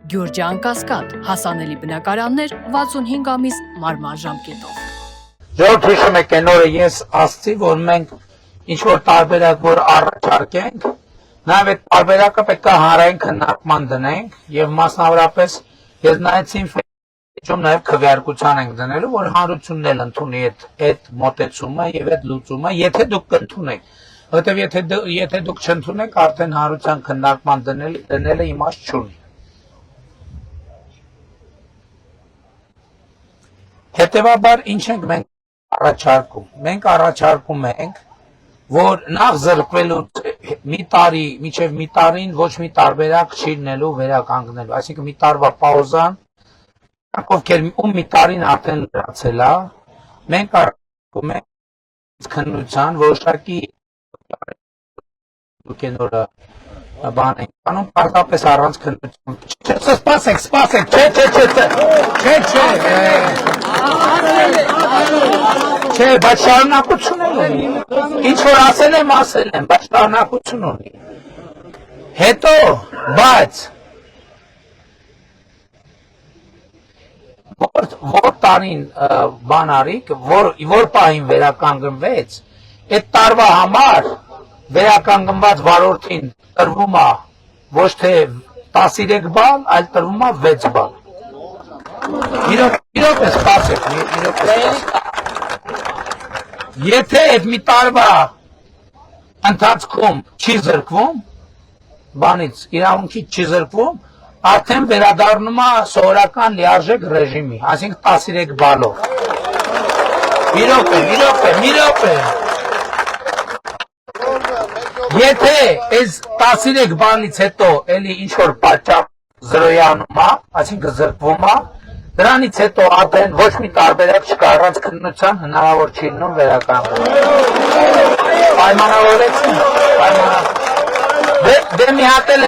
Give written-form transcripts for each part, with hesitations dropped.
Գյուրջան Կասկադ, հասանելի բնակարաններ 65 ամիս մարման ժամկետով։ Ժողովուրդ հիշում եք այն օրը ես ասացի, որ մենք ինչ-որ տարբերակ որ առաջարկենք, նաև այդ տարբերակը պետք է հանրային քննարկման դնենք եւ մասնավորապես ես նայեցի ինֆոյում նաև քվեարկության ենք դնելու, որ հանրությունն էլ ընդունի այդ մոտեցումը եւ այդ լուծումը, եթե դուք կընդունեք, որովհետեւ եթե դուք չընդունեք, արդեն հանրության քննարկման դնելը իմաստ չունի։ Հետևաբար ինչ ենք մենք առաջարկում։ Մենք առաջարկում ենք, որ նախ զրկվելուց մի տարի, մինչև մի տարին ոչ մի տարբերակ չի լինելու վերականգնելու, այսինքն մի տարվա պաուզան, ովքեր մի տարին արդեն լրացել է, մենք առաջարկում ենք քննության որոշակի նորը բան ենք անում, պարզապես առանց քննության։ Սպասեք, չէ, բայց շարունակություն ունի։ Ինչ որ ասել եմ, բայց շարունակություն ունի։ Հետո, բայց որ տարին բան արիք, որ պահին վերականգնվեց, այդ տարվա համար վերականգնված վարորդին տրվում է ոչ թե 13 բալ, այլ տրվում է 6 բալ։ Իրոք է սպասեք, եթե այդ մի տարվա ընթացքում չի զրկվում, բանից իրավունքից չի զրկվում, արդեն վերադառնում է սովորական լիարժեք ռեժիմի, այսինքն 13 բալով։ Մի րոպե։ Եթե այս 13 բանից հետո էլի ինչ-որ պատճառ զրոյանում է, այսինքն զրկվում է, դրանից հետո արդեն ոչ մի տարբերակ չկա, առանց քննության հնարավոր չի լինում վերականգնել։ Պայմանավորեցին։ Դե մի հատ էլ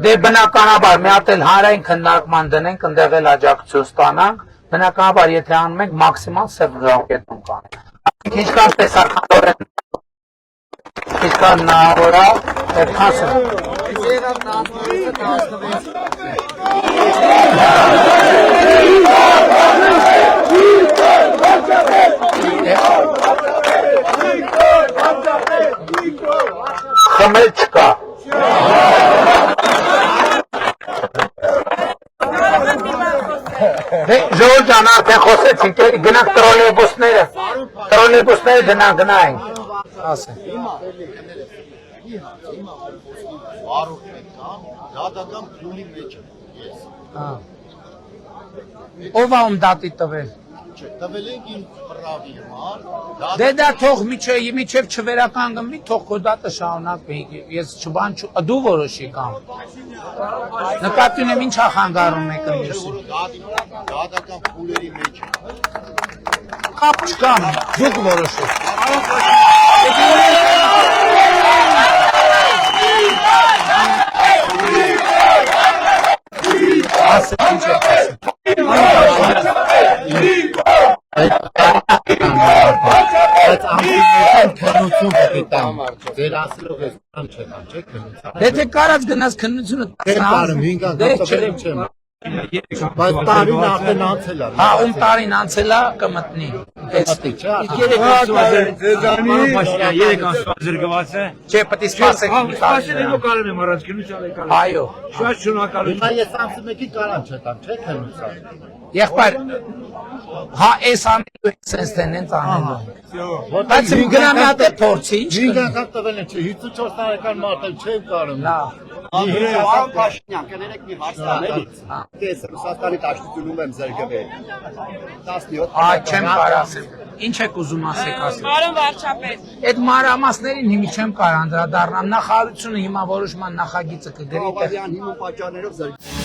Դե բնականաբար մի հատ էլ հանրային քննարկման դնենք, ընդեղ էլ աջակցություն ստանանք, բնականաբար եթե անում ենք մաքսիմալ սև ժամկետում կանենք։ Ինչքան տեսականորեն Ինչքան հնարավոր է, այդքան խմել չկա։ Ժողովուրդ ջան, արդեն խոսեցինք, գնանք տրոլեյբուսները գնայինք։ Ասեն։ Դատական փուլի մեջ է։ Ով է ում դատի տվել։ Տվել ենք իմ պրավի համար։ Դե դա թող միջև չվերականգնվի, թող քո դատը շարունակվի։ Ես չբան դու որոշի կամ։ Նկատի ունեմ ինչա խանգարում եք մյուսին։ Դատական փուլերի մեջ է։ Կապ չկա, դուք որոշեք։ Եթե կարած գնաց քննությունը Բայց տարին արդեն անցել է։ Հա, ում տարին անցել է կմտնի։ Երեք ամսվա զրկված է։ Չէ, պետք է սպասեք։ Սպասել եմ կարում եմ առաջ քննության եկալ։ Այո։ Շատ շնորհակալություն։ Հիմա ես 11-ի կարան չտամ, չէ՞ քննության։ Եղբայր, հա, այս անելու ենք, սենց տենենց անելու։ Բայց գնա մի հատ է փորձի, ինչ կնի։ 5 անգամ տվել են, 54 տարեկան մարդ եմ, չեմ կարում։ Պարոն Փաշինյան, կներեք մի հարց տանելից։ Ես Ռուսաստանի դաշտությունում եմ զրկվել։ 17 չեմ կարող ասել։ Ինչ եք ուզում ասեք ասել։ Պարոն վարչապետ։ Այդ մանրամասներին հիմի չեմ կարող անդրադառնալ։ Նախարարությունը հիմա որոշման նախագիծը կգրի։ Աբովյան հիմա պատճառներով զրկվել։